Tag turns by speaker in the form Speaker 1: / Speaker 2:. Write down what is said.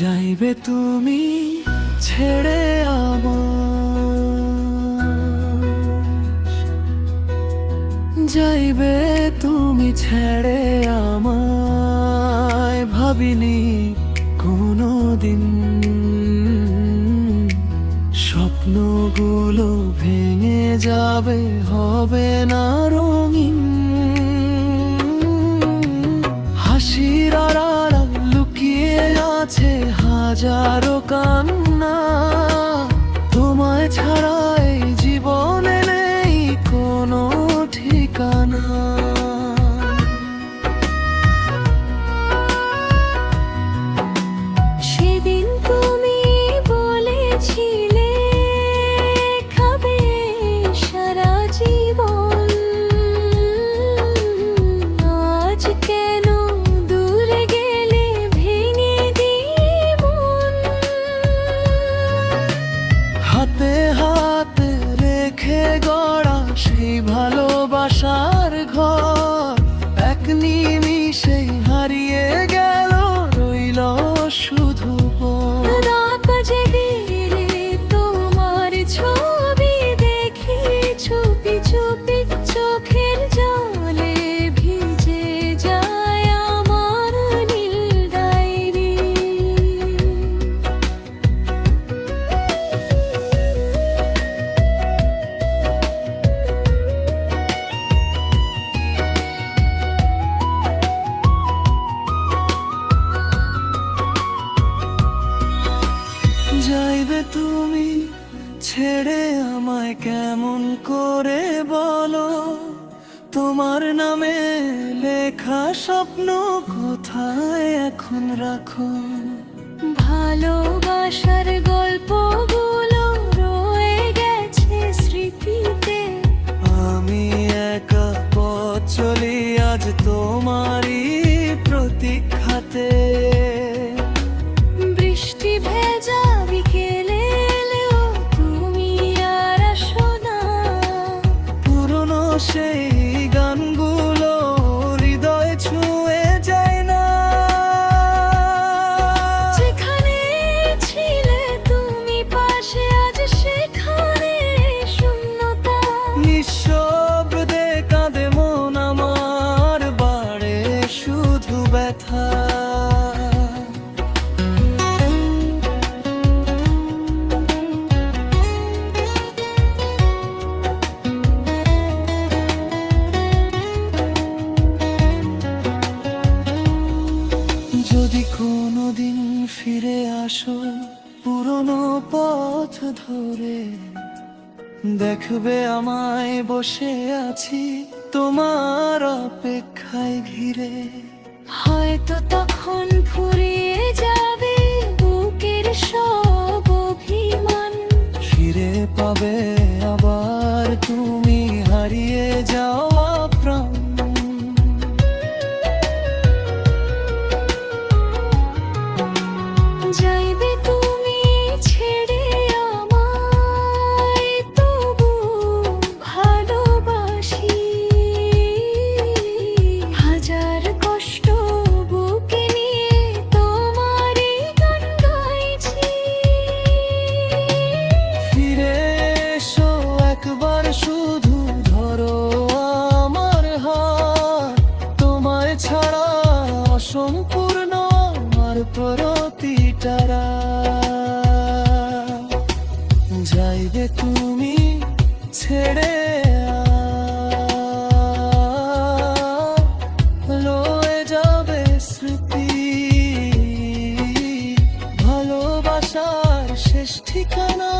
Speaker 1: যাইবে তুমি ছেড়ে যাইবে তুমি ছেড়ে আমায়, ভাবিনি কোনোদিন স্বপ্নগুলো ভেঙে যাবে, হবে না রঙিন। হাসির আড়াল লুকিয়ে আছে হাজারো কান্না, তোমায় ছাড়া এই জীবনে নেই কোনো ঠিকানা।
Speaker 2: সেদিন তুমি বলেছিলে খাবে সারা জীবন, আজ কেন দূরে গেলে ভেঙে দিয়ে মন।
Speaker 1: হাতে হাতে রেখে গড়া সেই ভালোবাসার ঘর এক নিমিষেই হারিয়ে গেল, রইল শুধু বন।
Speaker 2: রাত জেগে তোমার ছবি দেখি চুপি চুপি, চোখের জলে ভিজে যায় আমার নীল ডায়েরি।
Speaker 1: যাইবে তুমি ছেড়ে আমায় কেমন করে বলো, তোমার নামে লেখা স্বপ্ন কোথায় এখন রাখো।
Speaker 2: ভালোবাসার গল্পগুলো রয়ে গেছে স্মৃতিতে,
Speaker 1: আমি একা পথ চলি আজ তোমারই প্রতীক্ষাতে।
Speaker 2: বৃষ্টি ভেজা বিকেলে এলেও তুমি আর আসো না।
Speaker 1: পুরনো সেই গানগুলো হৃদয় ছুঁয়ে যায় না।
Speaker 2: যেখানে ছিলে তুমি পাশে, আজ সেখানে শূন্যতা।
Speaker 1: নিঃশব্দে কাঁদে মন আমার, বাড়ে শুধু ব্যথা। যদি কোনোদিন ফিরে আসো পুরনো পথ ধরে, দেখবে আমায় বসে আছি তোমার অপেক্ষায় ঘিরে।
Speaker 2: হয়তো তখন ফুরিয়ে যাবে বুকের সব অভিমান,
Speaker 1: ফিরে পাবে আবার তুমি হারিয়ে যাওয়া প্রাণ।
Speaker 2: যাইবে তুমি ছেড়ে আমায়, তবু ভালোবাসি। হাজার কষ্ট বুকে নিয়ে তোমারই গান গাইছি।
Speaker 1: ফিরে এসো একবার শুধু ধরো আমার হাত, তোমায় ছাড়া অসম্পূর্ণ আমার প্রতিটা রাত। যাইবে তুমি ছেড়ে লয়ে যাবে স্মৃতি, ভালোবাসার শেষ ঠিকানা।